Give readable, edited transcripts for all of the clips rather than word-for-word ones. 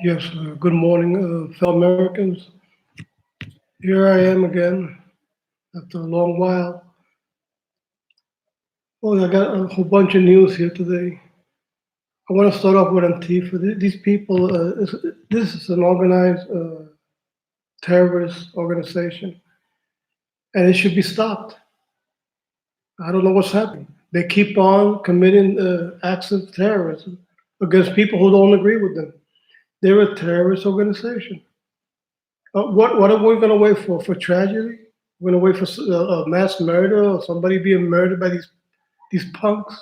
Yes, good morning, fellow Americans. Here I am again after a long while. Well, I got a whole bunch of news here today. I want to start off with Antifa. These people, this is an organized terrorist organization, and it should be stopped. I don't know what's happening. They keep on committing acts of terrorism against people who don't agree with them. They're a terrorist organization. What are we going to wait for? For tragedy? We're going to wait for a mass murder or somebody being murdered by these punks?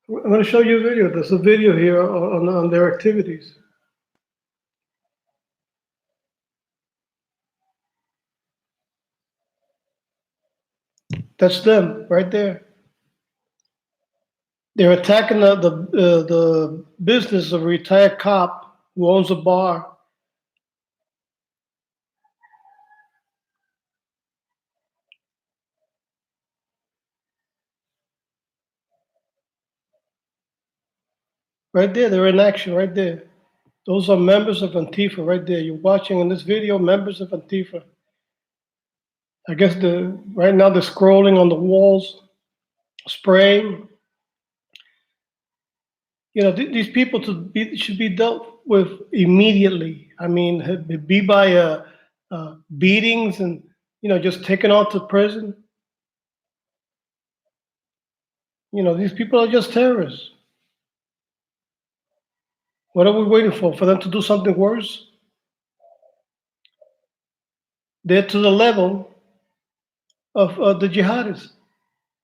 I'm going to show you a video. There's a video here on their activities. That's them right there. They're attacking the business of a retired cop who owns a bar. Right there, they're in action right there. Those are members of Antifa right there. You're watching in this video members of Antifa. I guess right now they're scrolling on the walls, spraying. These people should be dealt with immediately. I mean, be by beatings and just taken out to prison. These people are just terrorists. What are we waiting for? For them to do something worse? They're to the level of the jihadists.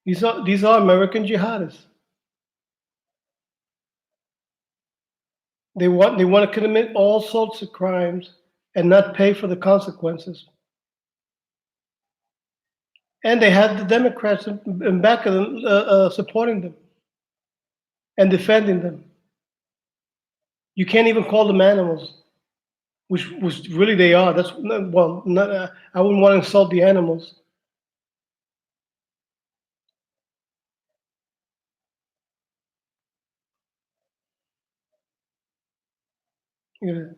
These are American jihadists. They want to commit all sorts of crimes and not pay for the consequences. And they have the Democrats in back of them supporting them and defending them. You can't even call them animals, which really they are. That's well, not, I wouldn't want to insult the animals. You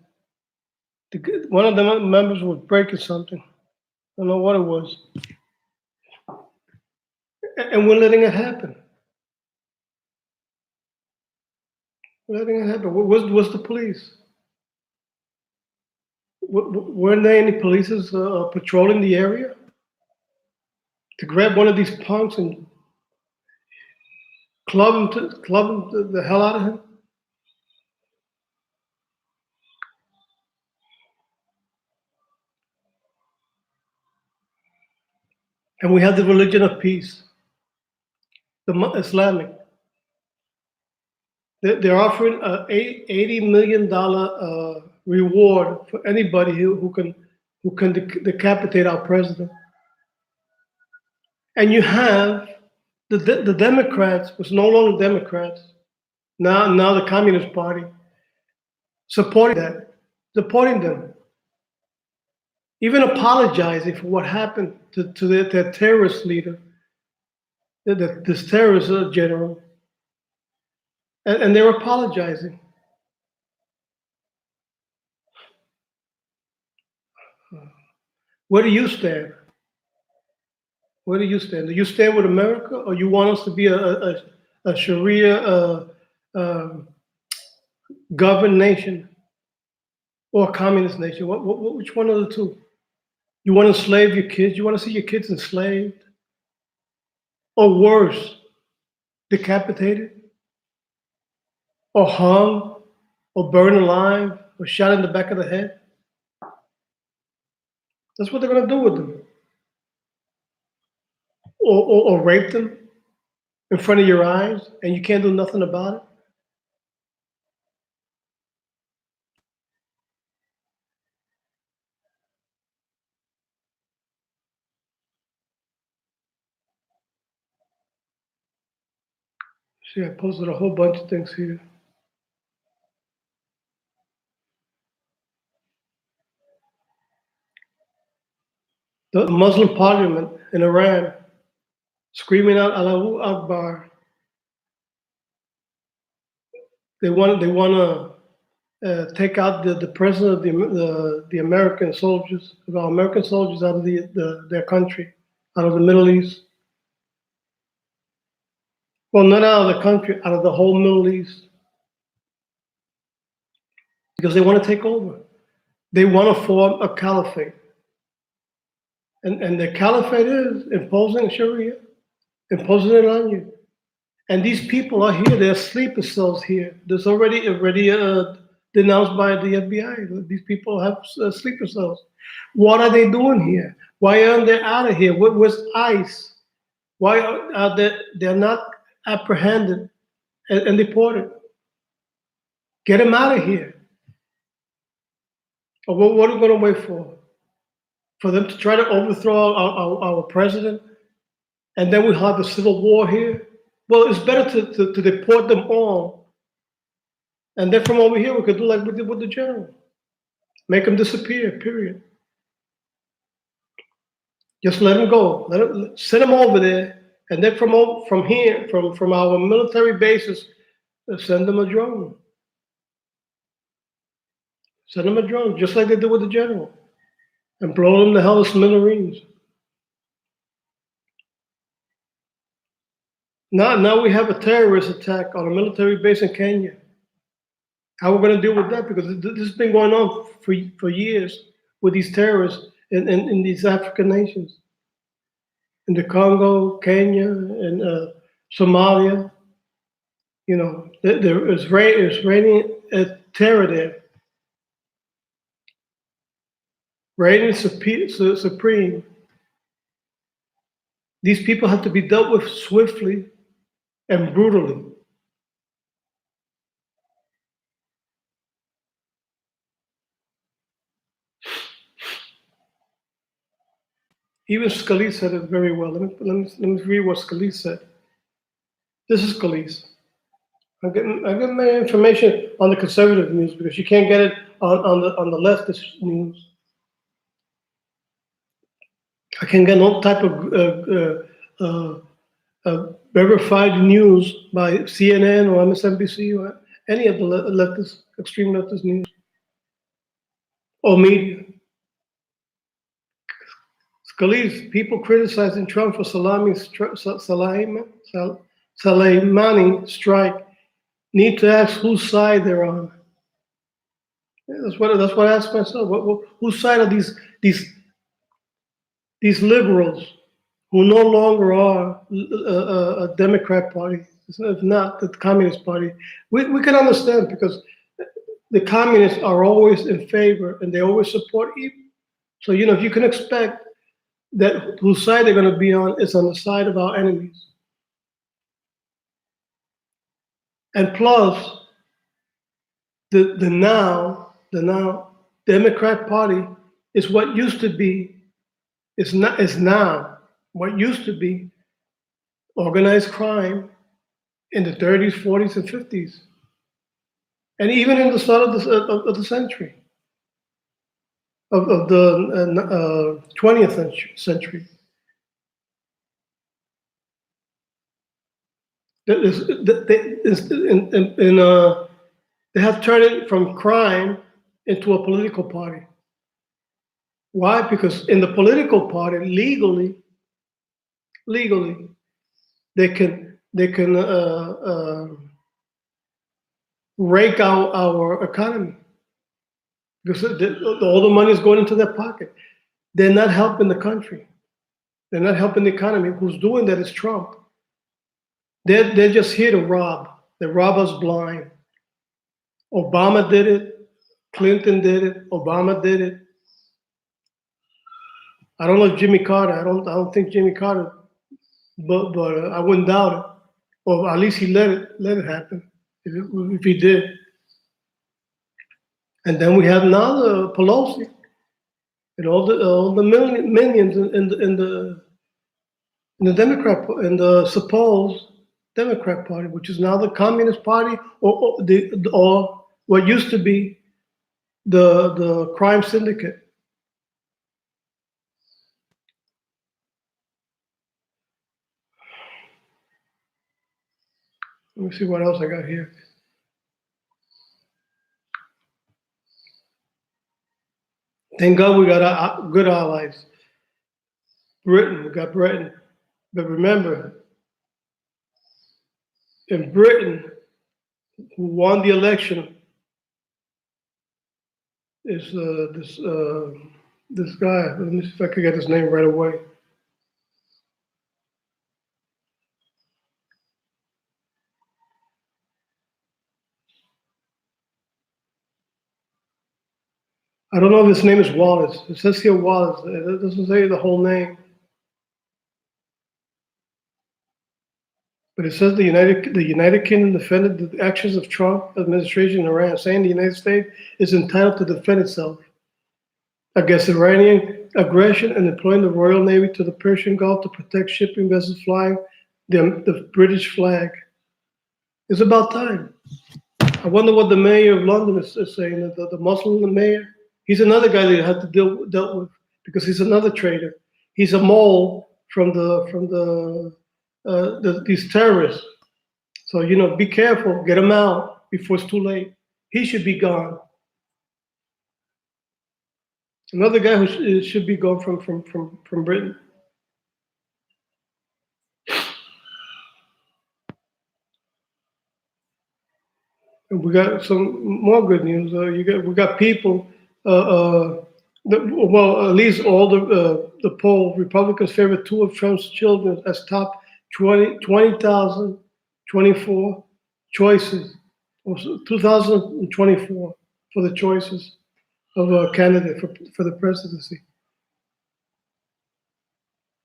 know, one of the members was breaking something. I don't know what it was, and we're letting it happen. We're letting it happen. Where's the police? Weren't there any police patrolling the area to grab one of these punks and club him the hell out of him? And we have the religion of peace, the Islamic. They're offering a $80 million reward for anybody who can decapitate our president. And you have the Democrats, which no longer Democrats, now the Communist Party, supporting that, supporting them, even apologizing for what happened to their terrorist leader, this terrorist general, and they're apologizing. Where do you stand? Where do you stand? Do you stand with America, or you want us to be a Sharia governed nation or a communist nation? Which one of the two? You want to enslave your kids? You want to see your kids enslaved? Or worse, decapitated? Or hung? Or burned alive? Or shot in the back of the head? That's what they're going to do with them. Or rape them in front of your eyes and you can't do nothing about it? See, I posted a whole bunch of things here. The Muslim parliament in Iran screaming out Allahu Akbar. They want to take out the president of the American soldiers, of our American soldiers out of their country, out of the Middle East. Well, not out of the country, out of the whole Middle East, because they want to take over. They want to form a caliphate. And the caliphate is imposing Sharia, imposing it on you. And these people are here. They're sleeper cells here. There's already denounced by the FBI. These people have sleeper cells. What are they doing here? Why aren't they out of here? Where's ICE? Why are they're not apprehended and deported? Get them out of here. Or what are we going to wait for? For them to try to overthrow our president? And then we have a civil war here? Well, it's better to deport them all. And then from over here, we could do like we did with the general. Make them disappear, period. Just let them go. Send them over there. And then from here, from our military bases, send them a drone. Send them a drone, just like they did with the general. And blow them the hell to smithereens. Now we have a terrorist attack on a military base in Kenya. How are we going to deal with that? Because this has been going on for years with these terrorists in these African nations. In the Congo, Kenya, and Somalia. You know, there is raining terror there. Reigning supreme. These people have to be dealt with swiftly and brutally. Even Scalise said it very well. Let me read what Scalise said. This is Scalise. I get my information on the conservative news because you can't get it on the leftist news. I can get no type of verified news by CNN or MSNBC or any of the leftist, extreme leftist news or media. Scalise, people criticizing Trump for Soleimani strike need to ask whose side they're on. Yeah, that's what I asked myself. Whose side are these liberals who no longer are a Democrat party? It's not the Communist Party. We can understand because the communists are always in favor and they always support evil. So if you can expect that whose side they're going to be on is on the side of our enemies. And plus, the now Democrat Party is what used to be, is now what used to be organized crime in the 30s, 40s, and 50s, and even in the start of the century, of the 20th century. They have turned it from crime into a political party. Why? Because in the political party, legally, they can rake out our economy because all the money is going into their pocket. They're not helping the country. They're not helping the economy. Who's doing that is Trump. They're just here to rob. They rob us blind. Obama did it. Clinton did it. Obama did it. I don't know if Jimmy Carter. I don't think Jimmy Carter, but I wouldn't doubt it. Or at least he let it happen if he did. And then we have now the Pelosi and all the minions in the Democrat, in the supposed Democrat Party, which is now the Communist Party, or what used to be the crime syndicate. Let me see what else I got here. Thank God we got good allies. Britain, we got Britain. But remember, in Britain, who won the election is this guy. Let me see if I can get his name right away. I don't know if his name is Wallace. It says here Wallace. It doesn't say the whole name. But it says the United Kingdom defended the actions of Trump administration in Iran, saying the United States is entitled to defend itself against Iranian aggression and deploying the Royal Navy to the Persian Gulf to protect shipping vessels flying the British flag. It's about time. I wonder what the mayor of London is saying. The Muslim mayor, he's another guy that you have to dealt with because he's another traitor. He's a mole from these terrorists. So be careful. Get him out before it's too late. He should be gone. Another guy who should be gone from Britain. And we got some more good news. We got people. Well, at least all the poll Republicans favor two of Trump's children as top 20,024 choices, or 2024 for the choices of a candidate for the presidency.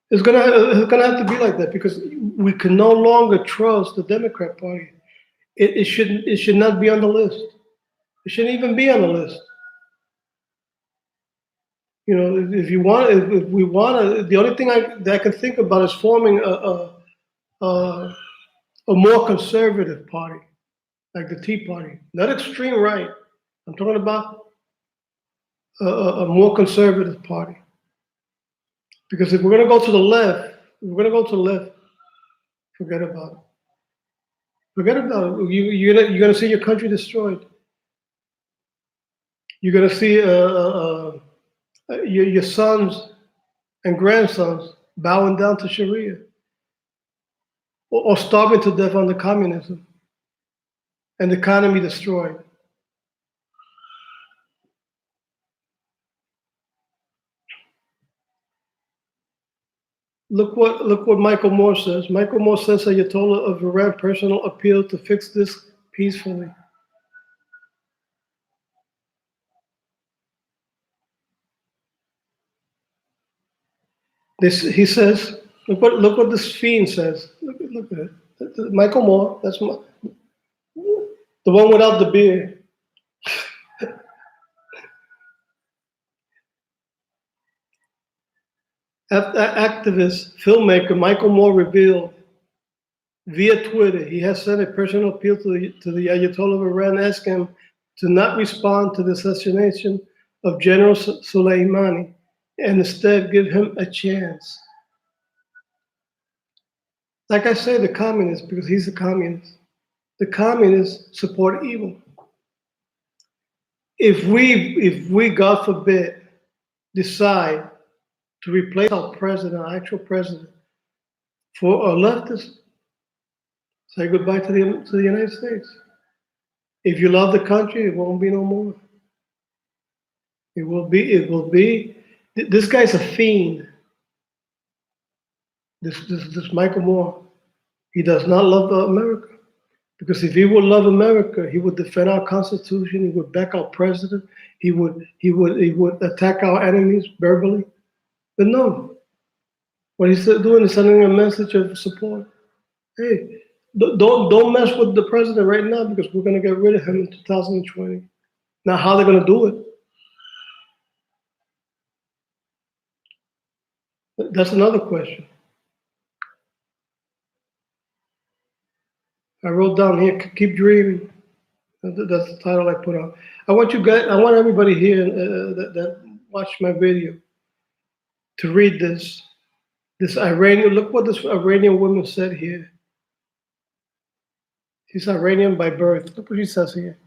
It's gonna have to be like that because we can no longer trust the Democrat Party. It should not be on the list. It shouldn't even be on the list. If you want, if we want to, the only thing that I can think about is forming a more conservative party, like the Tea Party, not extreme right. I'm talking about a more conservative party. Because if we're going to go to the left, forget about it. Forget about it. You're going to see your country destroyed. You're going to see your sons and grandsons bowing down to Sharia or starving to death under communism and the economy destroyed. Look what Michael Moore says. Michael Moore says Ayatollah of Iran personal appeal to fix this peacefully. He says, look what this fiend says. Look at it. Michael Moore, that's the one without the beard. Activist, filmmaker Michael Moore revealed via Twitter he has sent a personal appeal to the Ayatollah of Iran, asking him to not respond to the assassination of General Soleimani and instead give him a chance. Like I say, the communists, because he's a communist. The communists support evil. If we, God forbid, decide to replace our president, our actual president, for a leftist, say goodbye to the United States. If you love the country, it won't be no more. It will be. This guy's a fiend. This Michael Moore. He does not love America. Because if he would love America, he would defend our Constitution. He would back our president. He would attack our enemies verbally. But no, what he's doing is sending a message of support. Hey, don't mess with the president right now because we're going to get rid of him in 2020. Now, how they're going to do it? That's another question. I wrote down here, keep dreaming. That's the title I put on. I want everybody here that watched my video to read this. This Iranian, look what this Iranian woman said here. She's Iranian by birth. Look what she says here.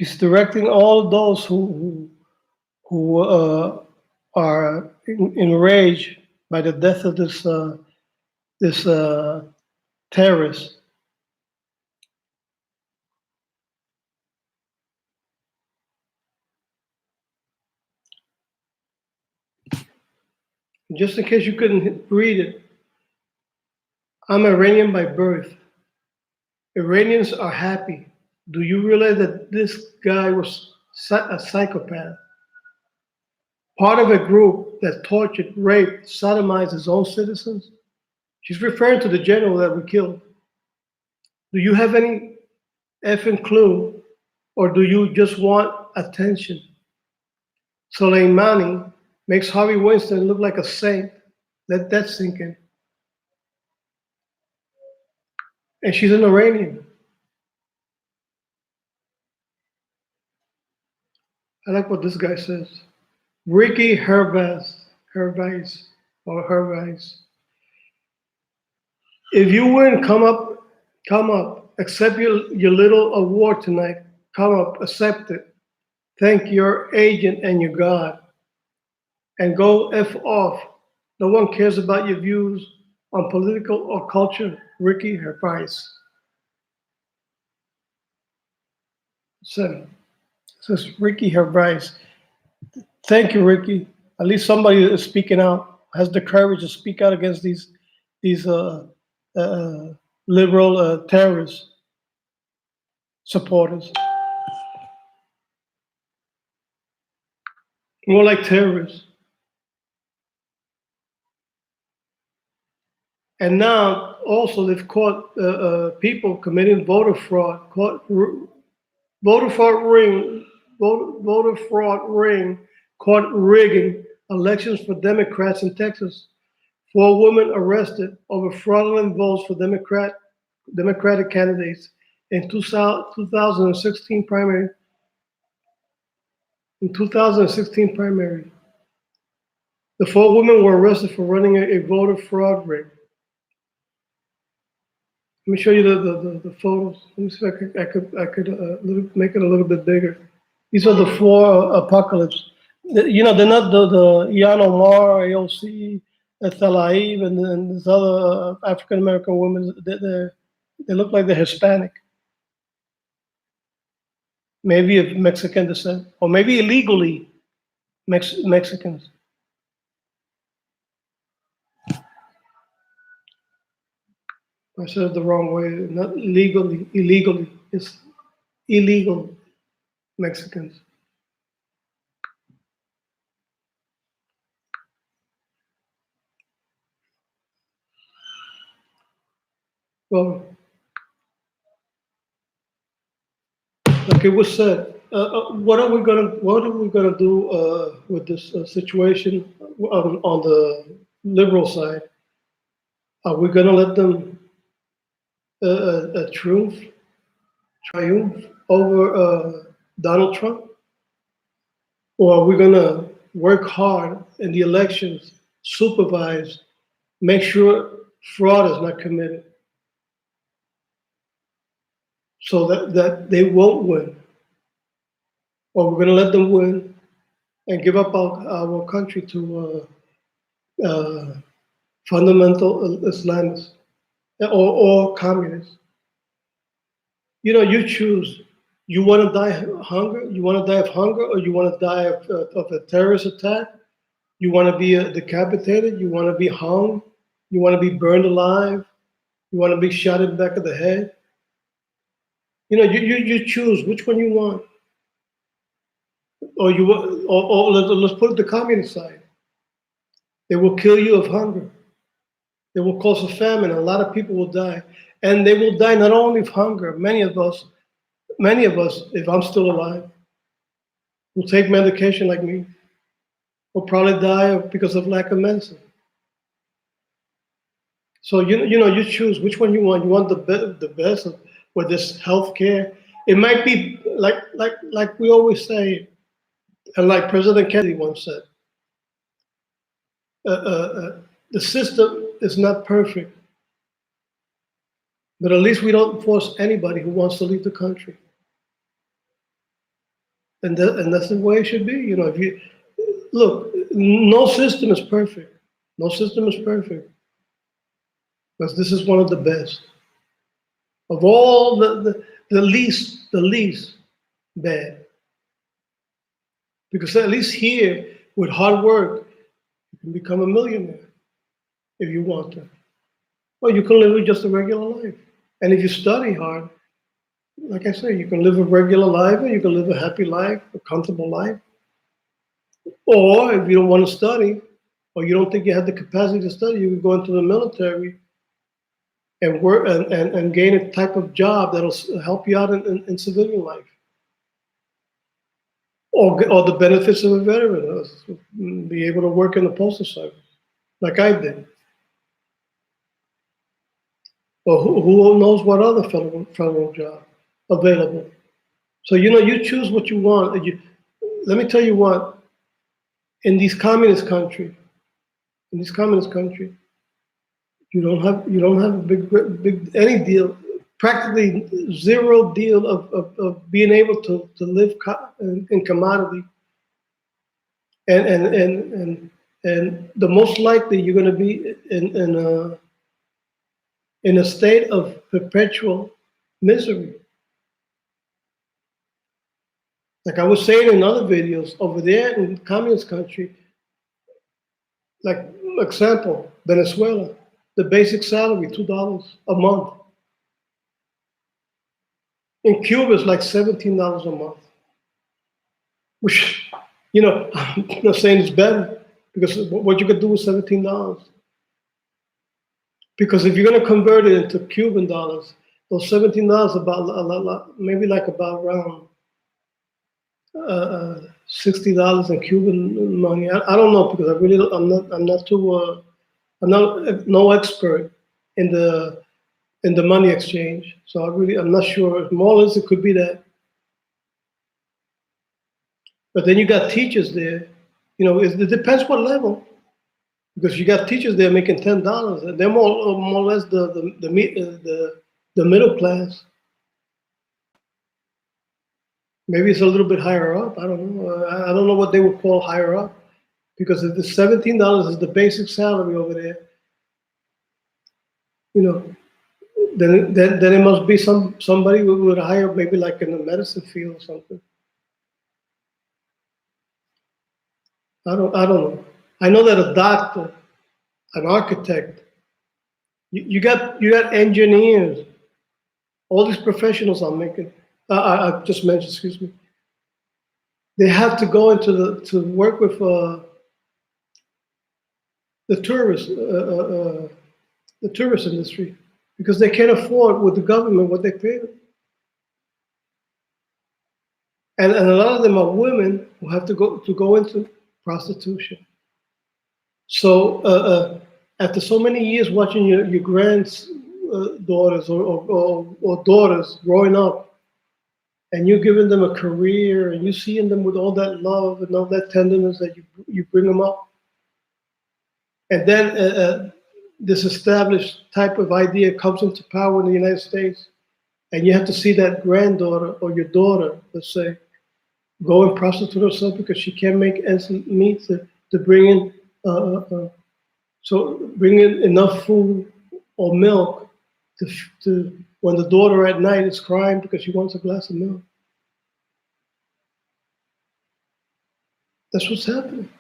She's directing all those who are enraged by the death of this terrorist. Just in case you couldn't read it, I'm Iranian by birth. Iranians are happy. Do you realize that this guy was a psychopath? Part of a group that tortured, raped, sodomized his own citizens? She's referring to the general that we killed. Do you have any effing clue, or do you just want attention? Soleimani makes Harvey Weinstein look like a saint. Let that sink in. And she's an Iranian. I like what this guy says. Ricky Hervais, or Hervais. If you win, come up, accept your little award tonight. Come up, accept it. Thank your agent and your God. And go F off. No one cares about your views on political or culture. Ricky Hervais. So, says Ricky Hervais. Thank you, Ricky. At least somebody is speaking out, has the courage to speak out against these liberal terrorist supporters. More like terrorists. And now also they've caught people committing voter fraud, voter fraud ring, voter fraud ring, caught rigging elections for Democrats in Texas. 4 women arrested over fraudulent votes for Democratic candidates in 2016 primary. In 2016 primary, the 4 women were arrested for running a voter fraud ring. Let me show you the photos. Let me see if I could make it a little bit bigger. These are the 4 apocalypse. You know, they're not the Ian Omar, AOC, Tlaib, and this other African American women. They look like they're Hispanic, maybe of Mexican descent, or maybe illegally Mexicans. I said it the wrong way. Not legally, illegally. It's illegal Mexicans. Well, like it was said, what are we gonna do with this situation on the liberal side? Are we gonna let them triumph over Donald Trump, or are we gonna work hard in the elections, supervise, make sure fraud is not committed, so that they won't win, or we're gonna let them win and give up our country to fundamental Islamists or communists? You know, you choose. You want to die of hunger? You want to die of hunger, or you want to die of a terrorist attack? You want to be decapitated? You want to be hung? You want to be burned alive? You want to be shot in the back of the head? You know, you choose which one you want. Or let's put it the communist side. They will kill you of hunger. They will cause a famine. A lot of people will die, and they will die not only of hunger. Many of us, if I'm still alive, will take medication like me. Will probably die because of lack of medicine. So you choose which one you want. You want the best with this health care. It might be like we always say, and like President Kennedy once said, the system is not perfect, but at least we don't force anybody who wants to leave the country. and that's the way it should be. You know, if you look, no system is perfect. No system is perfect, because this is one of the best of all the least bad. Because at least here, with hard work, you can become a millionaire if you want to. Well, you can live with just a regular life. And if you study hard, like I say, you can live a regular life, or you can live a happy life, a comfortable life. Or if you don't want to study, or you don't think you have the capacity to study, you can go into the military and work and gain a type of job that'll help you out in civilian life. Or the benefits of a veteran, be able to work in the postal service, like I did. Or who knows what other federal job available. So you choose what you want. Let me tell you what, in these communist country, in this communist country, you don't have a big any deal, practically zero deal of being able to live in commodity, and the most likely you're going to be in a state of perpetual misery. Like I was saying in other videos, over there in communist country, like example, Venezuela, the basic salary, $2 a month. In Cuba, it's like $17 a month, which, I'm not saying it's better, because what you could do with $17. Because if you're going to convert it into Cuban dollars, those $17 about maybe like about around $60 in Cuban money. I don't know, because I'm not no expert in the money exchange. So I'm not sure. More or less it could be that. But then you got teachers there. It depends what level, because you got teachers there making $10, and they're more or less the middle class. Maybe it's a little bit higher up. I don't know. I don't know what they would call higher up, because if the $17 is the basic salary over there, you know, then it must be somebody with a higher, maybe like in the medicine field or something. I don't know. I know that a doctor, an architect, you got engineers, all these professionals I'm making. I just mentioned, excuse me. They have to go to work with the tourist industry, because they can't afford with the government what they pay them. And a lot of them are women who have to go into prostitution. So after so many years watching your granddaughters or daughters growing up, and you're giving them a career, and you're seeing them with all that love and all that tenderness that you bring them up, and then this established type of idea comes into power in the United States, and you have to see that granddaughter or your daughter, let's say, go and prostitute herself because she can't make ends meet to bring in bring in enough food or milk to when the daughter at night is crying because she wants a glass of milk. That's what's happening.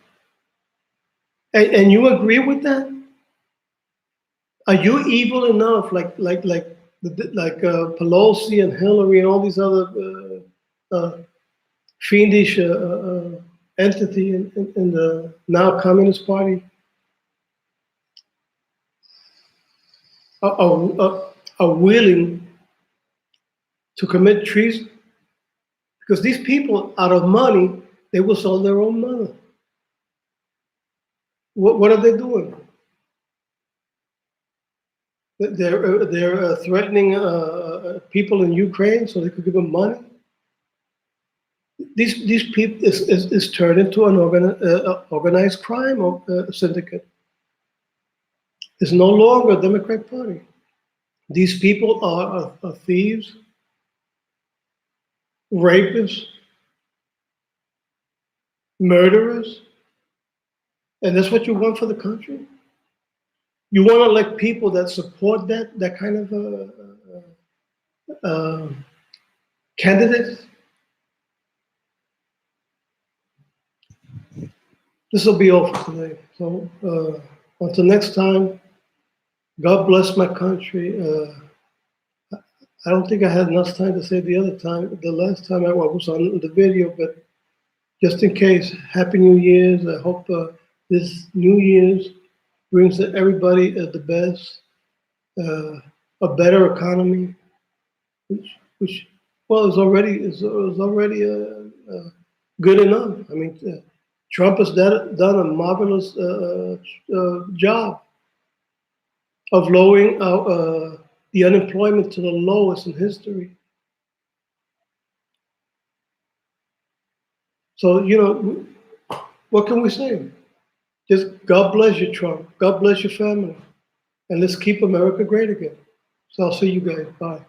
And you agree with that? Are you evil enough, like Pelosi and Hillary and all these other fiendish entity in the now Communist Party are willing to commit treason? Because these people, out of money, they will sell their own mother. What are they doing? They're threatening people in Ukraine so they could give them money. These people is turned into an organized crime syndicate. It's no longer a Democratic Party. These people are thieves, rapists, murderers, and that's what you want for the country? You want to elect people that support that kind of candidates? This will be all for today. So until next time, God bless my country. I don't think I had enough time to say the last time I was on the video, but just in case, Happy New Year's. I hope this New Year's brings to everybody the best, a better economy, which well, is already good enough. I mean, Trump has done a marvelous job of lowering the unemployment to the lowest in history. So, what can we say? Just God bless you, Trump. God bless your family. And let's keep America great again. So I'll see you guys. Bye.